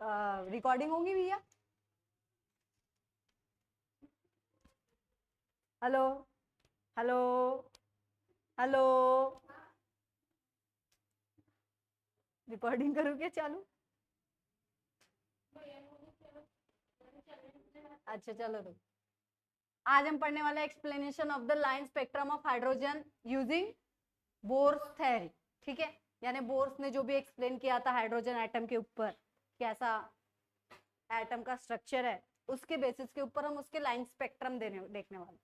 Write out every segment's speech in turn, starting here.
Recording होगी भैया? Hello hello hello, recording करूँ क्या चालू? अच्छा चलो तो आज हम पढ़ने वाले explanation of the line spectrum of hydrogen using bourse theory. ठीक है, यानी बोर्स ने जो भी एक्सप्लेन किया था हाइड्रोजन एटम के ऊपर, कैसा एटम का स्ट्रक्चर है, उसके बेसिस के ऊपर हम उसके लाइन स्पेक्ट्रम देखने वाले।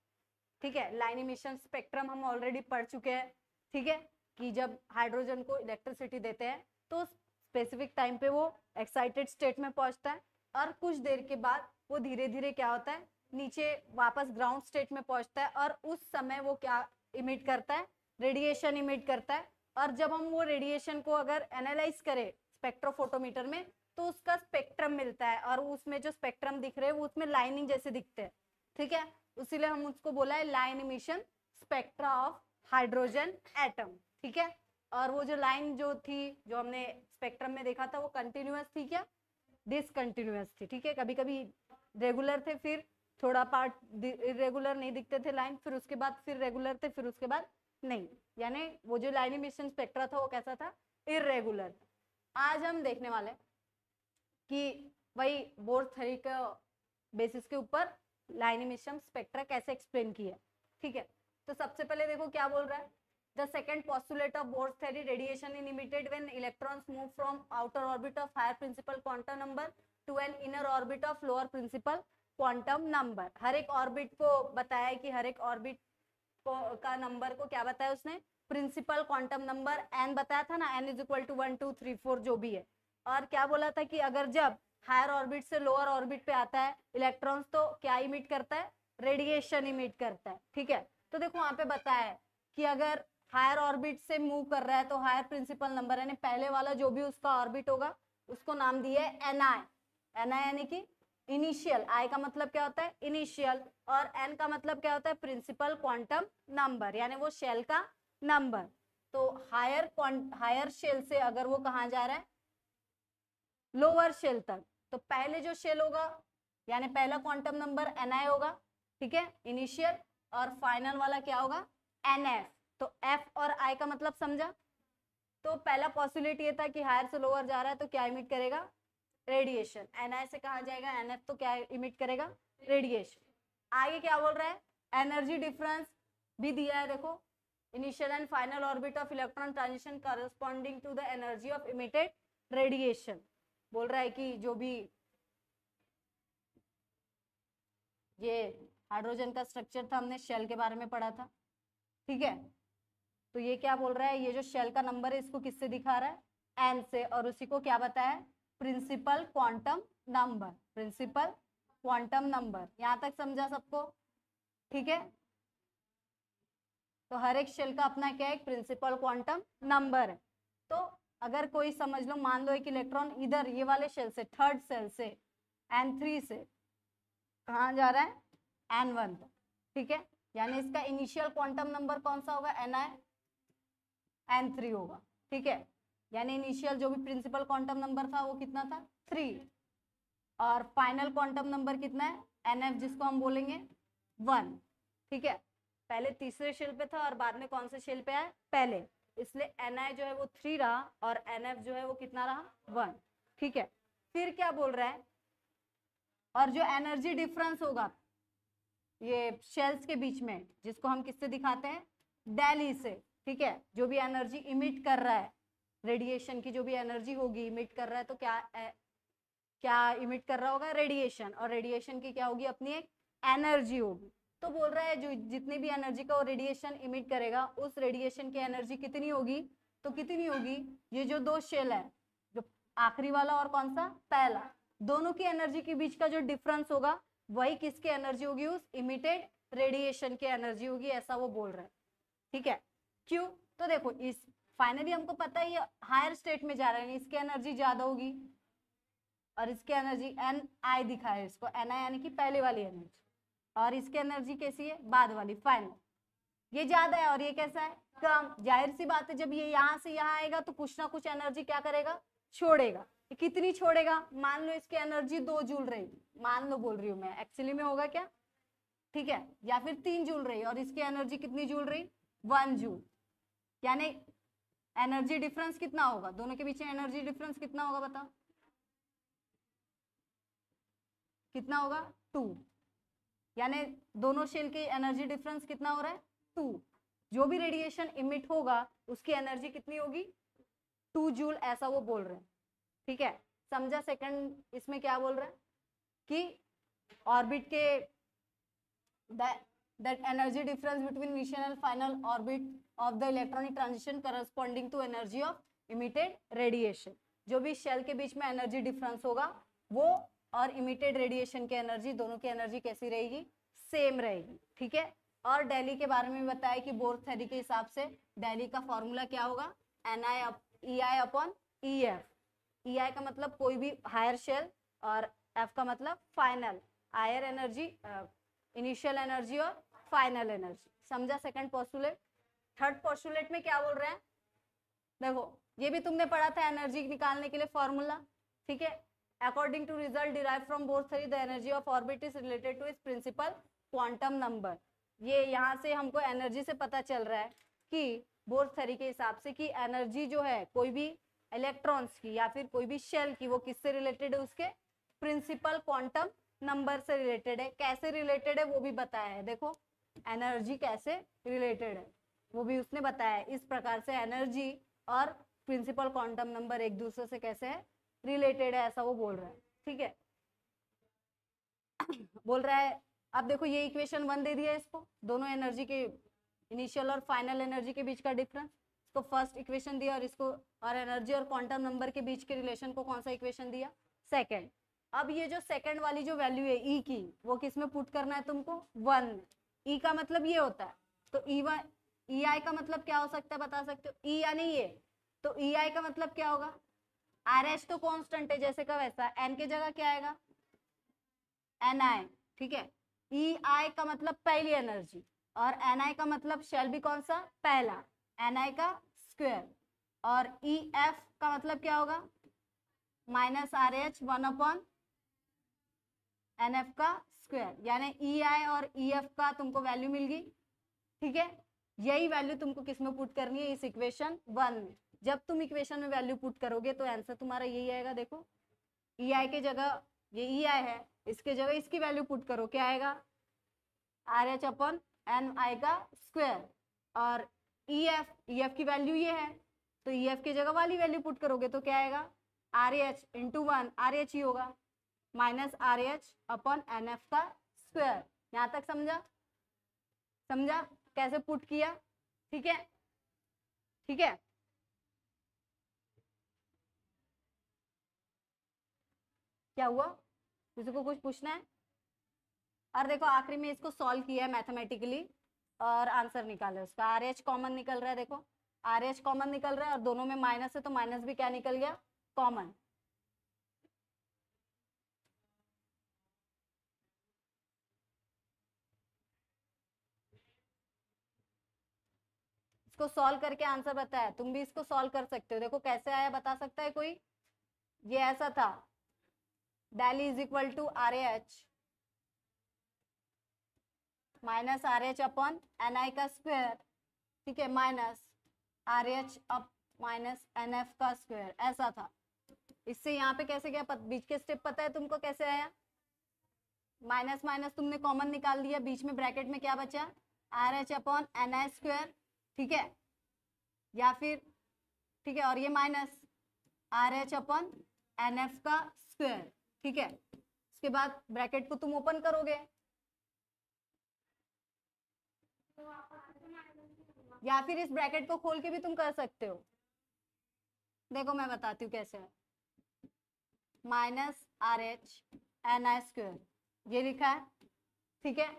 ठीक है, लाइन इमिशन स्पेक्ट्रम हम ऑलरेडी पढ़ चुके हैं। ठीक है, कि जब हाइड्रोजन को इलेक्ट्रिसिटी देते हैं तो स्पेसिफिक टाइम पे वो एक्साइटेड स्टेट में पहुंचता है और कुछ देर के बाद वो धीरे धीरे क्या होता है, नीचे वापस ग्राउंड स्टेट में पहुंचता है और उस समय वो क्या इमिट करता है, रेडिएशन इमिट करता है। और जब हम वो रेडिएशन को अगर एनालाइज करें स्पेक्ट्रोफोटोमीटर में तो उसका स्पेक्ट्रम मिलता है और उसमें जो स्पेक्ट्रम दिख रहे हैं वो उसमें लाइनिंग जैसे दिखते हैं। ठीक है, इसीलिए हम उसको बोला है line emission spectra of hydrogen atom. ठीक है, और वो जो लाइन जो थी जो हमने स्पेक्ट्रम में देखा था वो कंटिन्यूअस थी क्या डिसकंटिन्यूअस थी? ठीक है, कभी कभी रेगुलर थे, फिर थोड़ा पार्ट इरेगुलर नहीं दिखते थे लाइन, फिर उसके बाद फिर रेगुलर थे, फिर उसके बाद नहीं, यानी वो जो लाइन इमिशन स्पेक्ट्रा था वो कैसा था, इरेगुलर। आज हम देखने वाले कि वही बोर थ्योरी के बेसिस के ऊपर लाइन इमिशन स्पेक्ट्रा कैसे एक्सप्लेन किया। ठीक है, तो सबसे पहले देखो क्या बोल रहा है, the second postulate of Bohr's theory, radiation in emitted when electrons move from outer orbit of higher principal quantum number to an inner orbit of lower principal quantum number. हर एक ऑर्बिट को बताया कि हर एक ऑर्बिट का number को क्या बताया उसने, प्रिंसिपल क्वांटम नंबर एन बताया था ना, एन इज इक्वल टू 1 2 3 4 जो भी है। और क्या बोला था कि अगर जब हायर ऑर्बिट से लोअर ऑर्बिट पे आता है इलेक्ट्रॉन्स तो क्या इमिट करता है, रेडिएशन इमिट करता है। ठीक है, तो देखो वहां पे बताया है कि अगर हायर ऑर्बिट से मूव कर रहा है तो हायर प्रिंसिपल नंबर यानी पहले वाला जो भी उसका ऑर्बिट होगा उसको नाम दिया है एन आई। एन आई यानी कि इनिशियल, आई का मतलब क्या होता है इनिशियल, और एन का मतलब क्या होता है प्रिंसिपल क्वांटम नंबर, यानी वो शेल का नंबर। तो हायर शेल से अगर वो कहाँ जा रहा है, लोअर शेल तक, तो पहले जो शेल होगा यानी पहला क्वांटम नंबर एन आई होगा। ठीक है, इनिशियल, और फाइनल वाला क्या होगा एन एफ। तो एफ और आई का मतलब समझा। तो पहला पॉसिबिलिटी ये था कि हायर से लोअर जा रहा है तो क्या इमिट करेगा, रेडिएशन। एन आई से कहा जाएगा एन एफ, तो क्या इमिट करेगा, रेडिएशन। आगे क्या बोल रहा है, एनर्जी डिफरेंस भी दिया है देखो, initial and final orbit of electron transition corresponding to the energy of emitted radiation. बोल रहा है कि जो भी ये हाइड्रोजन का स्ट्रक्चर था हमने शेल के बारे में पढ़ा था। ठीक है, तो ये क्या बोल रहा है, ये जो शेल का नंबर है इसको किससे दिखा रहा है, एन से, और उसी को क्या बताया है, principal quantum number, principal quantum number. यहां तक समझा सबको? ठीक है, तो हर एक शेल का अपना क्या है, प्रिंसिपल क्वांटम नंबर है। तो अगर कोई समझ लो, मान लो एक इलेक्ट्रॉन इधर ये वाले शेल से, थर्ड शेल से N3 से कहाँ जा रहा है, N1। ठीक है, यानी इसका इनिशियल क्वांटम नंबर कौन सा होगा, Ni N3 होगा। ठीक है, यानी इनिशियल जो भी प्रिंसिपल क्वांटम नंबर था वो कितना था, 3, और फाइनल क्वांटम नंबर कितना है, Nf, जिसको हम बोलेंगे 1। ठीक है, पहले तीसरे शेल पे था और बाद में कौन से शेल पे आया, पहले, इसलिए Ni जो है वो 3 रहा और Nf जो है वो कितना रहा, 1। ठीक है, फिर क्या बोल रहा है, और जो एनर्जी डिफरेंस होगा ये शेल्स के बीच में, जिसको हम किससे दिखाते हैं, डेली से। ठीक है, जो भी एनर्जी इमिट कर रहा है, रेडिएशन की जो भी एनर्जी होगी इमिट कर रहा है, तो क्या इमिट कर रहा होगा, रेडिएशन, और रेडिएशन की क्या होगी, अपनी एक एनर्जी होगी। तो बोल रहा है जो जितनी भी एनर्जी का वो रेडिएशन इमिट करेगा उस रेडिएशन की एनर्जी कितनी होगी, तो कितनी होगी, ये जो दो शेल है, जो आखिरी वाला और कौन सा, पहला, दोनों की एनर्जी के बीच का जो डिफरेंस होगा वही किसकी एनर्जी होगी, उस इमिटेड रेडिएशन की एनर्जी होगी, ऐसा वो बोल रहा है। ठीक है, क्यों, तो देखो इस फाइनली हमको पता है ये हायर स्टेट में जा रहा है, इसकी एनर्जी ज्यादा होगी और इसकी एनर्जी एन आई दिखा है इसको, एन आई यानी कि पहले वाली एनर्जी, और इसकी एनर्जी कैसी है, बाद वाली, फाइनल। ये ज्यादा है और ये कैसा है, कम। जाहिर सी बात है जब ये यहाँ से यहाँ आएगा तो कुछ ना कुछ एनर्जी क्या करेगा, छोड़ेगा। कितनी छोड़ेगा, मान लो इसकी एनर्जी 2 जूल रही, मान लो बोल रही हूँ मैं, एक्चुअली में होगा क्या, ठीक है, या फिर 3 जूल रही और इसकी एनर्जी कितनी जूल रही, 1 जूल। यानी एनर्जी डिफरेंस कितना होगा, दोनों के बीच में एनर्जी डिफरेंस कितना होगा बताओ, कितना होगा, 2। यानी दोनों शेल की एनर्जी डिफरेंस कितना हो रहा है, 2। जो भी रेडिएशन इमिट होगा उसकी एनर्जी कितनी होगी, 2 जूल, ऐसा वो बोल रहे हैं। ठीक है, समझा। सेकंड इसमें क्या बोल रहे हैं कि ऑर्बिट के that energy difference between initial and final orbit of the electronic transition corresponding to energy of emitted radiation। जो भी शेल के बीच में एनर्जी डिफरेंस होगा वो और इमिटेड रेडिएशन की एनर्जी, दोनों की एनर्जी कैसी रहेगी, सेम रहेगी। ठीक है, और डेली के बारे में बताया कि बोर थ्योरी के हिसाब से डेली का फॉर्मूला क्या होगा, EI अपॉन EF। EI का मतलब कोई भी हायर शेल और F का मतलब final, higher energy, initial energy और फाइनल एनर्जी। समझा सेकंड पोस्टुलेट। थर्ड पोस्टुलेट में क्या बोल रहे हैं, देखो ये भी तुमने पढ़ा था एनर्जी निकालने के लिए फॉर्मूला। ठीक है, according to result derive from Bohr theory the energy of orbit is related to its principal quantum number. ये यहाँ से हमको एनर्जी से पता चल रहा है कि बोर थ्योरी के हिसाब से कि एनर्जी जो है कोई भी इलेक्ट्रॉन्स की या फिर कोई भी शेल की, वो किससे रिलेटेड है, उसके प्रिंसिपल क्वांटम नंबर से रिलेटेड है। कैसे रिलेटेड है वो भी बताया है, देखो एनर्जी कैसे रिलेटेड है वो भी उसने बताया है। इस प्रकार से एनर्जी और प्रिंसिपल क्वांटम नंबर एक दूसरे से कैसे है, रिलेटेड है, ऐसा वो बोल रहा है। ठीक है, बोल रहा है। अब देखो ये इक्वेशन 1 दे दिया है इसको, दोनों एनर्जी के इनिशियल और फाइनल एनर्जी के बीच का डिफरेंस, इसको फर्स्ट इक्वेशन दिया, और इसको और एनर्जी और क्वांटम नंबर के बीच के रिलेशन को कौन सा इक्वेशन दिया, सेकेंड। अब ये जो सेकंड वाली जो वैल्यू है ई की, वो किस में पुट करना है तुमको, 1। ई का मतलब ये होता है, तो ई आई का मतलब क्या हो सकता है बता सकते हो, ई यानी ये, तो ई आई का मतलब क्या होगा, आर एच तो कांस्टेंट है जैसे का वैसा, एन के जगह क्या आएगा, एन आई। ठीक है, ई आई का मतलब पहली एनर्जी, और एन आई का मतलब शेल भी कौन सा, पहला, एन आई का स्क्वायर, और ई एफ का मतलब क्या होगा, minus R H 1 upon N F का स्क्वायर। यानी ई आई और ई एफ का तुमको वैल्यू मिल गई। ठीक है, यही वैल्यू तुमको किस में पुट करनी है, इस इक्वेशन 1 में। जब तुम इक्वेशन में वैल्यू पुट करोगे तो आंसर तुम्हारा यही आएगा। देखो ई आई के जगह ये ई आई है, इसके जगह इसकी वैल्यू पुट करो, क्या आएगा, R H upon N I का स्क्वायर, और ई एफ की वैल्यू ये है, तो ई एफ की जगह वाली वैल्यू पुट करोगे तो क्या आएगा, R H into 1, R H ही होगा, minus R H upon N F का स्क्वायर। यहां तक समझा, समझा कैसे पुट किया। ठीक है, ठीक है, क्या हुआ, किसी को कुछ पूछना है। और देखो आखिरी में इसको सॉल्व किया है मैथमेटिकली और आंसर निकाले उसका, आर एच कॉमन निकल रहा है, देखो आर एच कॉमन निकल रहा है और दोनों में माइनस है तो माइनस भी क्या निकल गया, कॉमन। इसको सॉल्व करके आंसर बताया, तुम भी इसको सॉल्व कर सकते हो। देखो कैसे आया बता सकता है कोई, ये ऐसा था, del is equal to R H minus R H upon N I का स्क्वायर, ठीक है, minus R H up minus N F का स्क्वायर, ऐसा था। इससे यहाँ पे कैसे गया, बीच के स्टेप पता है तुमको कैसे आया, माइनस माइनस तुमने कॉमन निकाल दिया, बीच में ब्रैकेट में क्या बचा, R H upon N I square. ठीक है, या फिर ठीक है, और ये minus R H upon N F का स्क्वायर। ठीक है, उसके बाद ब्रैकेट को तुम ओपन करोगे, या फिर इस ब्रैकेट को खोल के भी तुम कर सकते हो। देखो मैं बताती हूँ कैसे है, minus R H N I square ये लिखा है। ठीक है,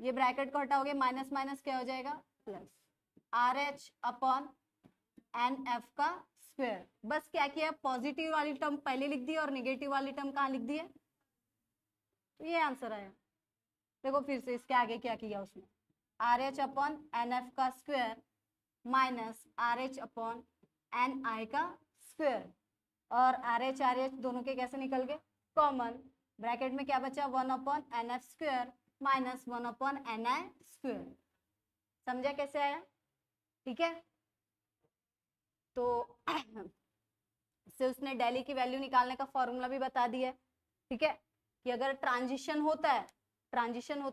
ये ब्रैकेट को हटाओगे, माइनस माइनस क्या हो जाएगा, plus R H upon N F का स्क्वायर। बस क्या किया, पॉजिटिव वाली टर्म पहले लिख दी और निगेटिव वाली टर्म कहाँ लिख दी है, तो ये आंसर आया। देखो फिर से इसके आगे क्या किया उसने, R H upon N F का square minus R H upon N I का स्क्वायर, और आर एच दोनों के कैसे निकल गए कॉमन, ब्रैकेट में क्या बचा 1 upon N F square minus 1 upon N I square. समझा कैसे आया? ठीक है, तो से उसने डेली की वैल्यू निकालने का फॉर्मूला भी बता दिया है। ठीक है, कि अगर ट्रांजिशन होता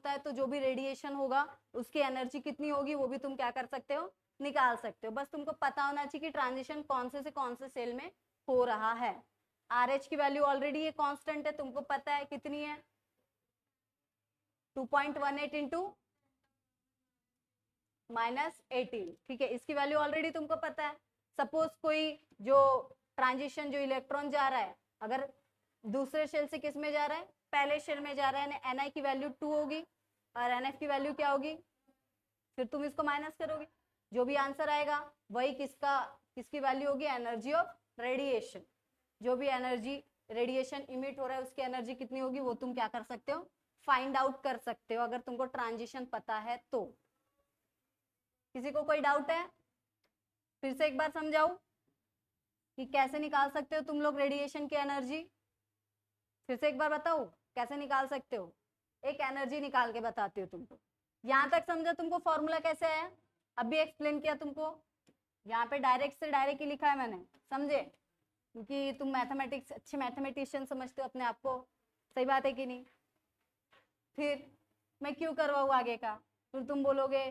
है तो जो भी रेडिएशन होगा उसकी एनर्जी कितनी होगी वो भी तुम क्या कर सकते हो, निकाल सकते हो। बस तुमको पता होना चाहिए कि ट्रांजिशन कौन से कौन से सेल में हो रहा है। आर एच की वैल्यू ऑलरेडी ये कांस्टेंट है, तुमको पता है कितनी है 2.18 इंटू -18। ठीक है, इसकी वैल्यू ऑलरेडी तुमको पता है। सपोज कोई जो ट्रांजिशन जो इलेक्ट्रॉन जा रहा है अगर दूसरे शेल से किस में जा रहा है, पहले शेल में जा रहा है, एन आई की वैल्यू 2 होगी और एन एफ की वैल्यू क्या होगी, फिर तुम इसको माइनस करोगे, जो भी आंसर आएगा वही किसकी वैल्यू होगी, एनर्जी ऑफ रेडिएशन। जो भी एनर्जी रेडिएशन इमिट हो रहा है उसकी एनर्जी कितनी होगी वो तुम क्या कर सकते हो, फाइंड आउट कर सकते हो, अगर तुमको ट्रांजिशन पता है तो। किसी को कोई डाउट है? फिर से एक बार समझाऊं कि कैसे निकाल सकते हो तुम लोग रेडिएशन की एनर्जी। फिर से एक बार बताओ कैसे निकाल सकते हो, एक एनर्जी निकाल के बताती हूँ तुमको। यहाँ तक समझा तुमको फॉर्मूला कैसे है, अभी एक्सप्लेन किया तुमको, यहाँ पे डायरेक्ट से डायरेक्ट ही लिखा है मैंने, समझे? क्योंकि तुम मैथमेटिक्स अच्छे मैथमेटिशियन समझते हो अपने आप को, सही बात है कि नहीं? फिर मैं क्यों करवाऊँ आगे का, फिर तुम बोलोगे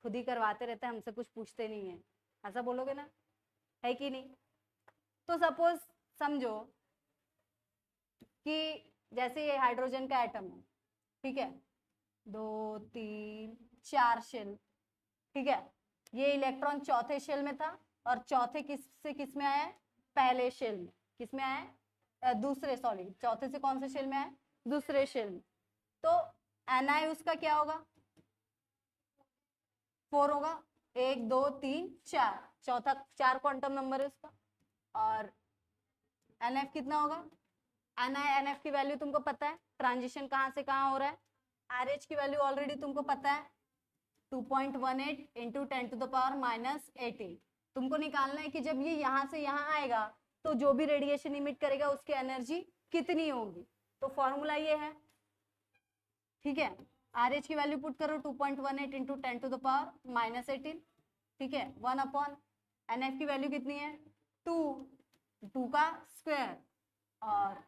खुद ही करवाते रहते हैं हमसे कुछ पूछते नहीं है, ऐसा बोलोगे ना, है कि नहीं? तो सपोज समझो कि जैसे ये हाइड्रोजन का एटम है, ठीक है, 2 3 4 शेल, ठीक है, ये इलेक्ट्रॉन चौथे शेल में था और चौथे किस में आया है, पहले शेल में। किस में आया है, दूसरे, सॉरी, चौथे से कौन से शेल में आया है, दूसरे शेल में। तो एन आई उसका क्या होगा, 4 होगा, 1 2 3 4, चौथा 4 क्वांटम नंबर है उसका। और एन एफ कितना होगा, एन आई एन एफ की वैल्यू तुमको पता है, ट्रांजिशन कहाँ से कहाँ हो रहा है, आर एच की वैल्यू ऑलरेडी तुमको पता है 2.18 इंटू 10⁻⁻18। तुमको निकालना है कि जब ये यहाँ से यहाँ आएगा तो जो भी रेडिएशन इमिट करेगा उसकी एनर्जी कितनी होगी, तो फॉर्मूला ये है। ठीक है, आर एच की वैल्यू पुट करो 2.18 इंटू 10⁻⁻18, ठीक है, 1 अपॉन एन एफ की वैल्यू कितनी है 2 का स्क्वायर और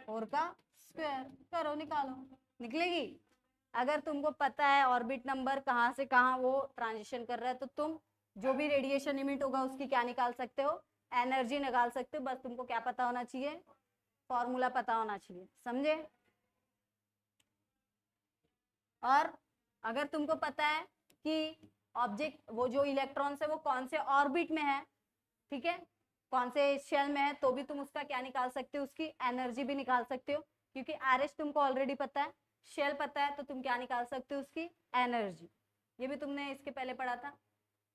4 का स्क्वायर, करो निकालो, निकलेगी। अगर तुमको पता है ऑर्बिट नंबर कहाँ से कहाँ वो ट्रांजिशन कर रहा है तो तुम जो भी रेडिएशन इमिट होगा उसकी क्या निकाल सकते हो, एनर्जी निकाल सकते हो। बस तुमको क्या पता होना चाहिए, फॉर्मूला पता होना चाहिए, समझे? और अगर तुमको पता है कि ऑब्जेक्ट वो जो इलेक्ट्रॉन्स है वो कौन से ऑर्बिट में है, ठीक है, कौन से शेल में है, तो भी तुम उसका क्या निकाल सकते हो, उसकी एनर्जी भी निकाल सकते हो। क्योंकि आर एच तुमको ऑलरेडी पता है, शेल पता है, तो तुम क्या निकाल सकते हो, उसकी एनर्जी। ये भी तुमने इसके पहले पढ़ा था,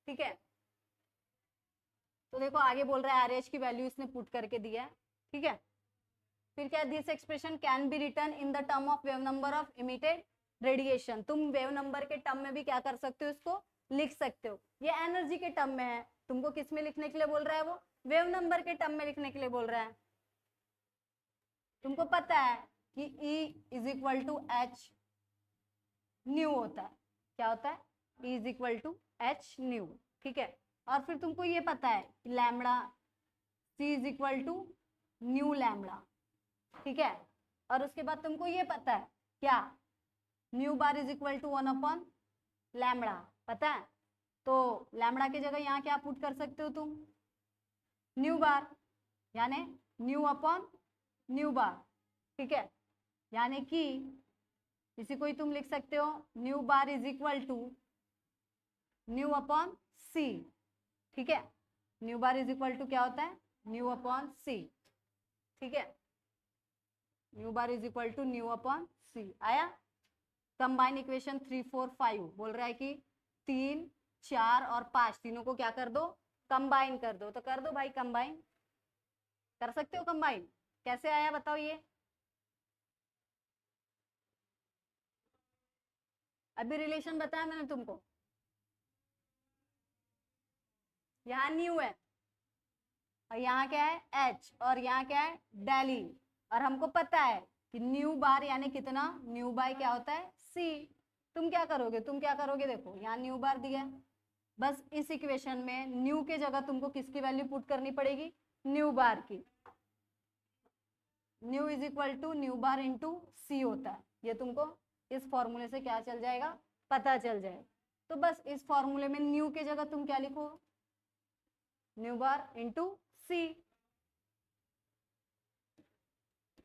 ठीक है। तो देखो आगे बोल रहा है आर एच की वैल्यू इसने पुट करके दिया है, ठीक है। फिर क्या, this expression can be return in the term of wave number of emitted radiation. तुम वेव नंबर के टर्म में भी क्या कर सकते हो, इसको लिख सकते हो। ये एनर्जी के टर्म में है, तुमको किस में लिखने के लिए बोल रहा है, वो वेव नंबर के टर्म में लिखने के लिए बोल रहा है। तुमको पता है कि E is equal to H nu होता है, क्या होता है, E is equal to H nu, ठीक है। और फिर तुमको ये पता है कि lambda C is equal to nu lambda, ठीक है। और उसके बाद तुमको ये पता है क्या, nu bar is equal to 1 upon lambda, पता है। तो लैम्बडा की जगह यहाँ क्या पुट कर सकते हो तुम, न्यू बार, यानी न्यू अपॉन न्यू बार, ठीक है। यानी कि इसी को ही तुम लिख सकते हो nu bar is equal to nu upon C, ठीक है। Nu bar is equal to क्या होता है, न्यू अपॉन सी, ठीक है। Nu bar is equal to nu upon C आया। कंबाइन इक्वेशन 3 4 5 बोल रहा है कि 3 4 और 5 तीनों को क्या कर दो, कंबाइन कर दो। तो कर दो भाई, कंबाइन कर सकते हो। कंबाइन कैसे आया बताओ, ये अभी रिलेशन बताया मैंने तुमको, यहाँ न्यू है और यहाँ क्या है एच, और यहाँ क्या है डेली, और हमको पता है कि न्यू बार यानी कितना, न्यू बाय क्या होता है सी। तुम क्या करोगे, देखो यहाँ न्यू बार दिया है, बस इस इक्वेशन में न्यू के जगह तुमको किसकी वैल्यू पुट करनी पड़ेगी, न्यू बार की। Nu is equal to nu bar into C होता है, ये तुमको इस फॉर्मूले से क्या चल जाएगा, पता चल जाएगा। तो बस इस फॉर्मूले में न्यू के जगह तुम क्या लिखो, nu bar into C.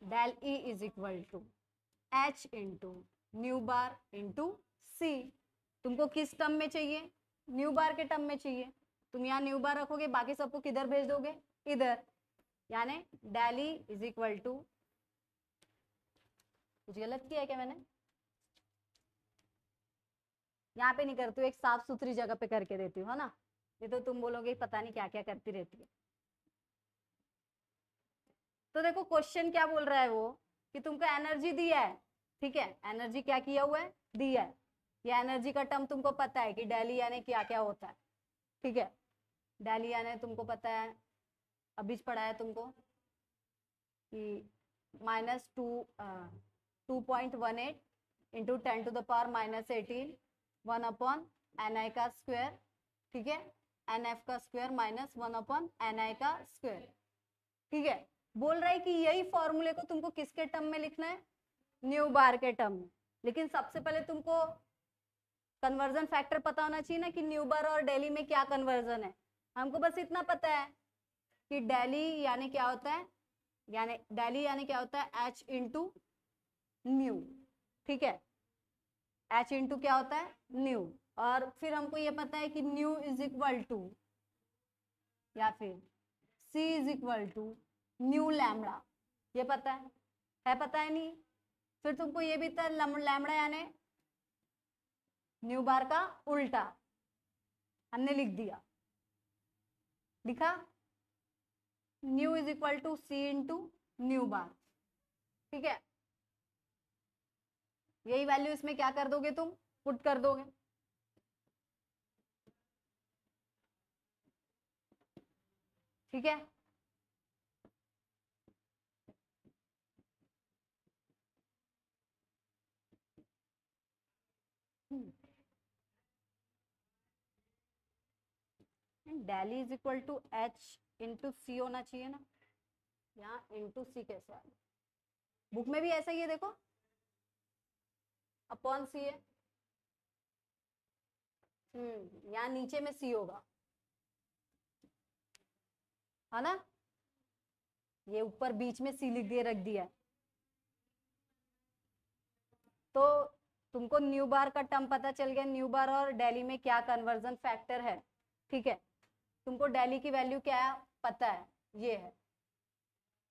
Del E is equal to H into nu bar into C. तुमको किस टर्म में चाहिए, न्यू बार के टर्म में चाहिए। तुम यहाँ न्यू बार रखोगे, बाकी सबको किधर भेज दोगे, इधर, यानी del E is equal to, कुछ गलत किया है क्या मैंने, यहाँ पे नहीं करती हूँ, एक साफ सुथरी जगह पे करके देती हूँ, है ना, ये तो तुम बोलोगे पता नहीं क्या क्या करती रहती है। तो देखो क्वेश्चन क्या बोल रहा है वो, कि तुमको एनर्जी दिया है, ठीक है, एनर्जी क्या किया हुआ है, दिया है। ये एनर्जी का टर्म तुमको पता है कि डेली यानी क्या क्या होता है, ठीक है, डेली यानी तुमको पता है, अभी पढ़ा है तुमको कि -2.18 इंटू 10⁻⁻18 1/ni का स्क्वायर, ठीक है, nf का स्क्वायर माइनस 1/ni का स्क्वायर, ठीक है। बोल रहा है कि यही फॉर्मूले को तुमको किसके टर्म में लिखना है, न्यू बार के टर्म में। लेकिन सबसे पहले तुमको कन्वर्जन फैक्टर पता होना चाहिए ना, कि न्यू बार और डेली में क्या कन्वर्जन है। हमको बस इतना पता है कि डेली यानी क्या होता है, यानी डेली यानी क्या होता है एच इंटू न्यू, ठीक है, एच इंटू क्या होता है न्यू। और फिर हमको ये पता है कि न्यू इज इक्वल टू, या फिर C is equal to nu lambda, ये पता है पता है नहीं। फिर तुमको ये भी था लैम्बडा यानी न्यू बार का उल्टा, हमने लिख दिया, लिखा nu is equal to C into nu bar, ठीक है। यही वैल्यू इसमें क्या कर दोगे, तुम पुट कर दोगे, ठीक है। Del E is equal to H into C होना चाहिए ना, यहाँ इंटू सी कैसे आ गया, बुक में भी ऐसा ही है, देखो अपॉन सी है, यहाँ नीचे में सी होगा, है ना, ये ऊपर बीच में सी लिख दिए रख दिया है। तो तुमको न्यू बार का टर्म पता चल गया, न्यू बार और डेली में क्या कन्वर्जन फैक्टर है, ठीक है। तुमको डेली की वैल्यू क्या है पता है, ये है,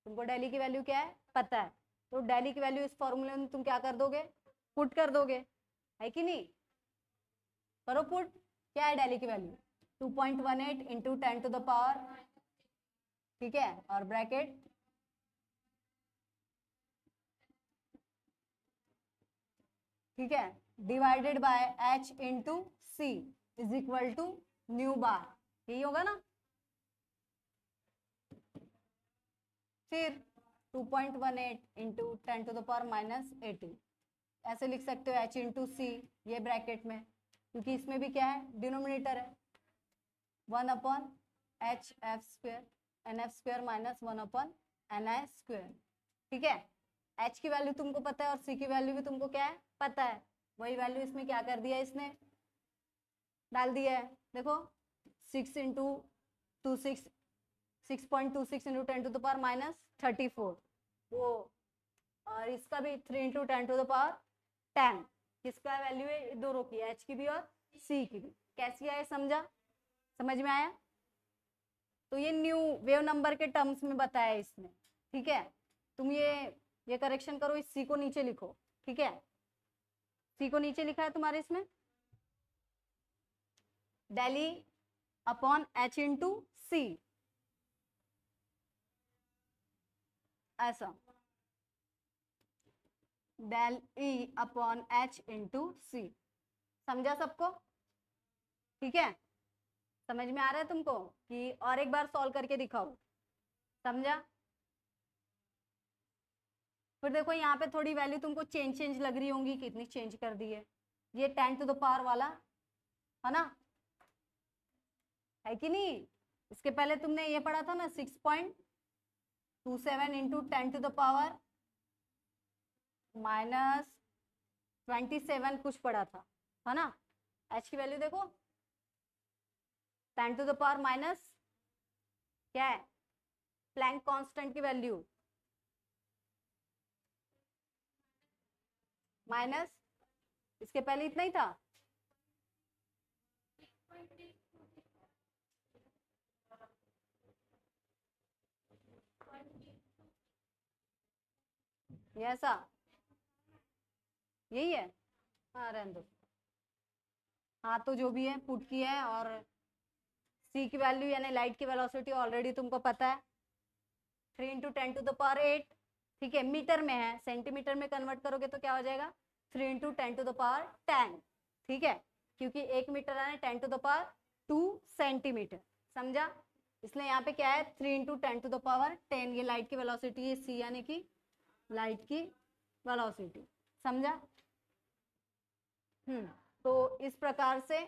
तुमको डेली की वैल्यू क्या है पता है। तो डेली की वैल्यू इस फॉर्मूले में तुम क्या कर दोगे, पुट कर दोगे, है कि नहीं, करो पुट। क्या है डेली की वैल्यू 2.18 इंटू 10⁻, ठीक है, और ब्रैकेट, ठीक है, divided by H into C is equal to nu bar, यही होगा ना। फिर 2.18 इंटू 10⁻⁻18 ऐसे लिख सकते हो, एच इंटू सी, ये ब्रैकेट में, क्योंकि इसमें भी क्या है डिनोमिनेटर है, 1/hf² nf² माइनस 1/ni², ठीक है। h की वैल्यू तुमको पता है और c की वैल्यू भी तुमको क्या है पता है, वही वैल्यू इसमें क्या कर दिया, इसने डाल दिया है, देखो 6 इंटू 6.26 इंटू 10⁻⁻34 वो, और इसका भी 3 इंटू 10⁻10, किसका वैल्यू है दोनों की, एच की भी और सी की भी। कैसी है समझा, समझ में आया। तो ये न्यू वेव नंबर के टर्म्स में बताया इसने, ठीक है। तुम ये करेक्शन करो, इस सी को नीचे लिखो, ठीक है, सी को नीचे लिखा है तुम्हारे इसमें, del E upon H into C, ऐसा del E upon H into C, समझा सबको? ठीक है, समझ में आ रहा है तुमको कि और एक बार सॉल्व करके दिखाओ? समझा? फिर देखो यहाँ पे थोड़ी वैल्यू तुमको चेंज लग रही होंगी, कितनी चेंज कर दी है। ये 10 टू द पावर वाला है ना, है कि नहीं? इसके पहले तुमने ये पढ़ा था ना 6.27 इंटू 10 टू द पावर -27 कुछ पढ़ा था, है ना? एच की वैल्यू देखो, 10 टू द पावर माइनस क्या है, प्लैंक कांस्टेंट की वैल्यू माइनस, इसके पहले इतना ही था। ये ऐसा यही है, हाँ रहने दो। हाँ तो जो भी है पुट की है, और सी की वैल्यू यानी लाइट की वेलोसिटी ऑलरेडी तुमको पता है, 3 इंटू 10 टू द पावर 8। ठीक है, मीटर में है, सेंटीमीटर में कन्वर्ट करोगे तो क्या हो जाएगा, 3 इंटू 10 टू द पावर 10। ठीक है, क्योंकि 1 मीटर है 10 टू द पावर 2 सेंटीमीटर, समझा? इसलिए यहाँ पे क्या है, 3 इंटू 10 टू द पावर 10, ये लाइट की वेलोसिटी है, सी यानी कि लाइट की वेलोसिटी, समझा? तो इस प्रकार से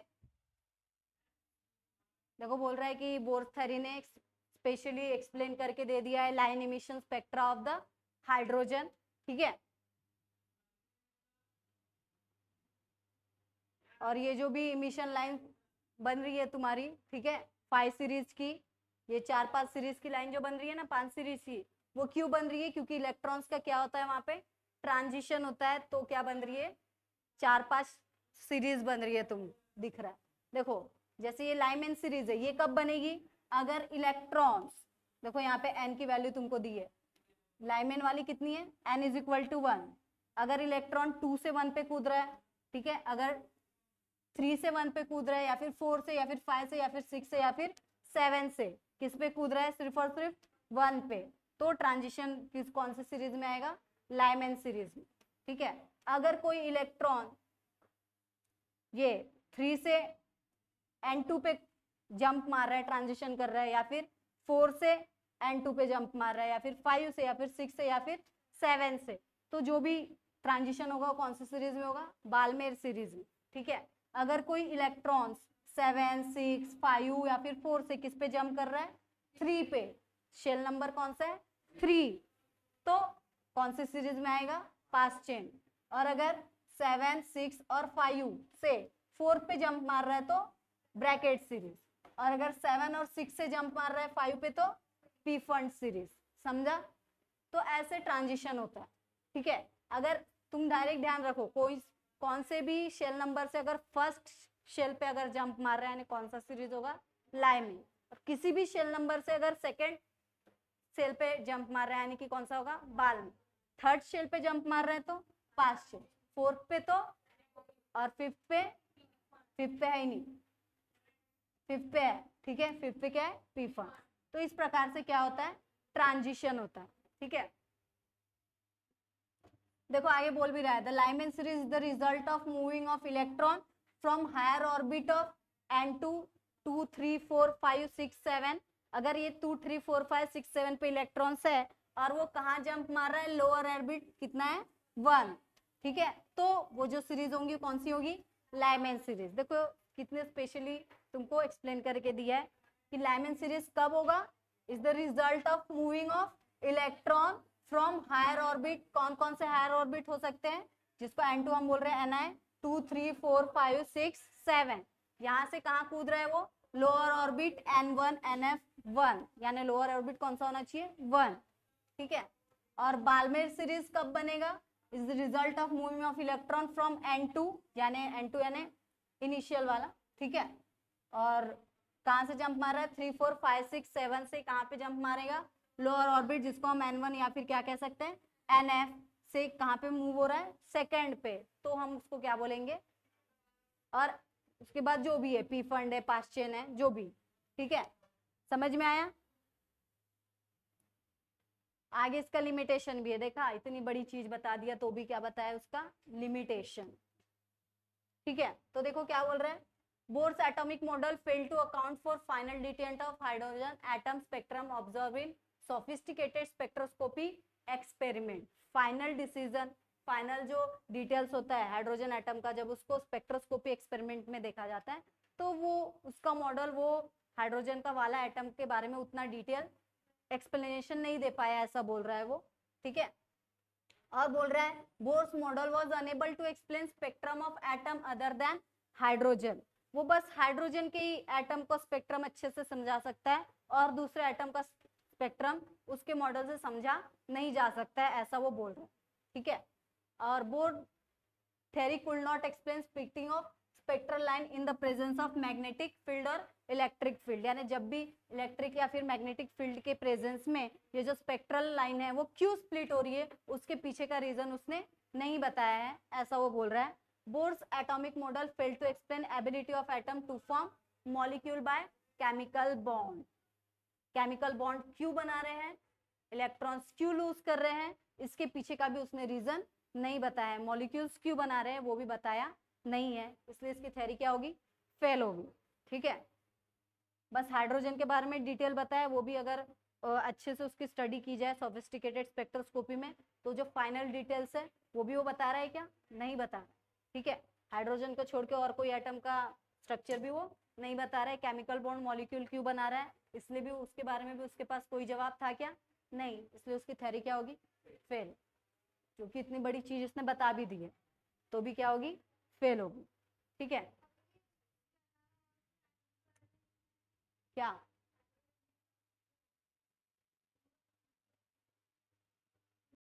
देखो बोल रहा है कि बोर्स थ्योरी ने स्पेशली एक्सप्लेन करके दे दिया है line emission spectra of the hydrogen. ठीक है, और ये जो भी इमिशन लाइन बन रही है तुम्हारी, ठीक है, 5 सीरीज की, ये 4-5 सीरीज की लाइन जो बन रही है ना, 5 सीरीज की, वो क्यों बन रही है, क्योंकि इलेक्ट्रॉन्स का क्या होता है वहां पे, ट्रांजिशन होता है, तो क्या बन रही है, 4-5 सीरीज बन रही है, तुम दिख रहा है। देखो जैसे ये लाइमैन सीरीज है, ये कब बनेगी, अगर इलेक्ट्रॉन्स, देखो यहाँ पे n की वैल्यू तुमको दी है, लाइमैन वाली कितनी है, n इज इक्वल टू 1। अगर इलेक्ट्रॉन 2 से 1 पे कूद रहा है, ठीक है, अगर 3 से 1 पे कूद रहा है, या फिर 4 से, या फिर 5 से, या फिर 6 से, या फिर 7 से, किस पे कूद रहा है, सिर्फ और सिर्फ 1 पे, तो ट्रांजिशन किस कौन सी सीरीज में आएगा, लाइमैन सीरीज में। ठीक है, अगर कोई इलेक्ट्रॉन ये 3 से n2 पे जंप मार रहा है, ट्रांजिशन कर रहा है, या फिर 4 से n2 पे जंप मार रहा है, या फिर 5 से, या फिर 6 से, या फिर 7 से, तो जो भी ट्रांजिशन होगा कौन सी सीरीज में होगा, बाल्मेर सीरीज में। ठीक है, अगर कोई इलेक्ट्रॉन्स 7, 6, 5 या फिर 4 से किस पे जंप कर रहा है, 3 पे, शेल नंबर कौन सा है, 3, तो कौन सी सीरीज में आएगा, पास चेन। और अगर 7, 6 और 5 से 4 पे जंप मार रहा है तो ब्रैकेट सीरीज, और अगर 7 और 6 से जंप मार रहा है 5 पे तो पी फंड सीरीज, समझा? तो ऐसे ट्रांजिशन होता है। ठीक है, अगर तुम डायरेक्ट ध्यान रखो, कोई कौन से भी शेल नंबर से अगर फर्स्ट शेल पे अगर जंप मार रहा है यानी कौन सा सीरीज होगा, लाइमिंग। और किसी भी शेल नंबर से अगर सेकेंड शेल पे जंप मार रहा है यानी कि कौन सा होगा, बाल में। थर्ड शेल पे जंप मार रहा है तो पास शेल, फोर्थ पे तो, और फिफ्थ पे, फिफ्थ पे है ही नहीं, फिफ्थ पे है। ठीक है, फिफ्थ पे क्या है, पी फंड। तो इस प्रकार से क्या होता है, ट्रांजिशन होता है। ठीक है, देखो आगे बोल भी रहा है, the Lyman series is the result of moving of electron from higher orbit of n2 2 3 4 5 6 7। अगर ये 2 3 4 5 6 7 पे इलेक्ट्रॉन्स है और वो कहाँ जंप मार रहा है, लोअर ऑर्बिट कितना है, 1। ठीक है, तो वो जो सीरीज होंगी कौन सी होगी, लाइमैन सीरीज। देखो कितने स्पेशली तुमको एक्सप्लेन करके दिया है कि लाइमैन सीरीज कब होगा, is the result of moving of electron from higher orbit. कौन कौन से हायर ऑर्बिट हो सकते हैं, जिसको n2 हम बोल रहे हैं, ni 2 3 4 5 6 7, यहाँ से कहाँ कूद रहा है वो, लोअर ऑर्बिट n1 nf1, यानी लोअर ऑर्बिट कौन सा होना चाहिए, 1। ठीक है, और बाल्मेर सीरीज कब बनेगा, is the result of moving of electron from n2, यानी n2 यानी इनिशियल वाला। ठीक है, और कहाँ से जंप मार रहा है, 3 4 5 6 7 से कहाँ पे जंप मारेगा, लोअर ऑर्बिट, जिसको हम n1 या फिर क्या कह सकते हैं, nf से कहाँ पे मूव हो रहा है, सेकंड पे, तो हम उसको क्या बोलेंगे। और उसके बाद जो भी है, पी फंड है, पास चेन है, जो भी। ठीक है, समझ में आया? आगे इसका लिमिटेशन भी है, देखा, इतनी बड़ी चीज बता दिया तो भी क्या बताया उसका लिमिटेशन। ठीक है, तो देखो क्या बोल रहे हैं, Bohr's atomic model fail to account for final डिटेंट of hydrogen atom spectrum observe in sophisticated spectroscopy experiment. Final decision, final जो डिटेल्स होता है हाइड्रोजन एटम का, जब उसको स्पेक्ट्रोस्कोपी एक्सपेरिमेंट में देखा जाता है तो वो उसका मॉडल, वो हाइड्रोजन का वाला एटम के बारे में उतना डिटेल एक्सप्लेनेशन नहीं दे पाया, ऐसा बोल रहा है वो। ठीक है, और बोल रहा है Bohr's model was unable to explain spectrum of atom other than hydrogen. वो बस हाइड्रोजन के ही एटम को स्पेक्ट्रम अच्छे से समझा सकता है और दूसरे एटम का स्पेक्ट्रम उसके मॉडल से समझा नहीं जा सकता है, ऐसा वो बोल रहे हैं। ठीक है, और bore theory could not explain splitting of spectral line in the presence of magnetic field और इलेक्ट्रिक फील्ड, यानी जब भी इलेक्ट्रिक या फिर मैग्नेटिक फील्ड के प्रेजेंस में ये जो स्पेक्ट्रल लाइन है वो क्यों स्प्लिट हो रही है, उसके पीछे का रीजन उसने नहीं बताया है, ऐसा वो बोल रहा है। Bohr's atomic model fail to explain ability of atom to form molecule by chemical bond. Chemical bond क्यों बना रहे हैं, इलेक्ट्रॉन्स क्यों लूज कर रहे हैं, इसके पीछे का भी उसने रीजन नहीं बताया है। मॉलिक्यूल्स क्यों बना रहे हैं वो भी बताया नहीं है, इसलिए इसकी थ्योरी क्या होगी, फेल होगी। ठीक है, बस हाइड्रोजन के बारे में डिटेल बताया, वो भी अगर अच्छे से उसकी स्टडी की जाए सोफिस्टिकेटेड स्पेक्ट्रोस्कोपी में, तो जो फाइनल डिटेल्स है वो भी वो बता रहा है क्या, नहीं बता रहा। ठीक है, हाइड्रोजन को छोड़ के और कोई एटम का स्ट्रक्चर भी वो नहीं बता रहा है। केमिकल बॉन्ड मॉलिक्यूल क्यों बना रहा है, इसलिए भी उसके बारे में भी उसके पास कोई जवाब था क्या, नहीं, इसलिए उसकी थ्योरी क्या होगी, फेल। क्योंकि इतनी बड़ी चीज इसने बता भी दी है तो भी क्या होगी, फेल होगी। ठीक है, क्या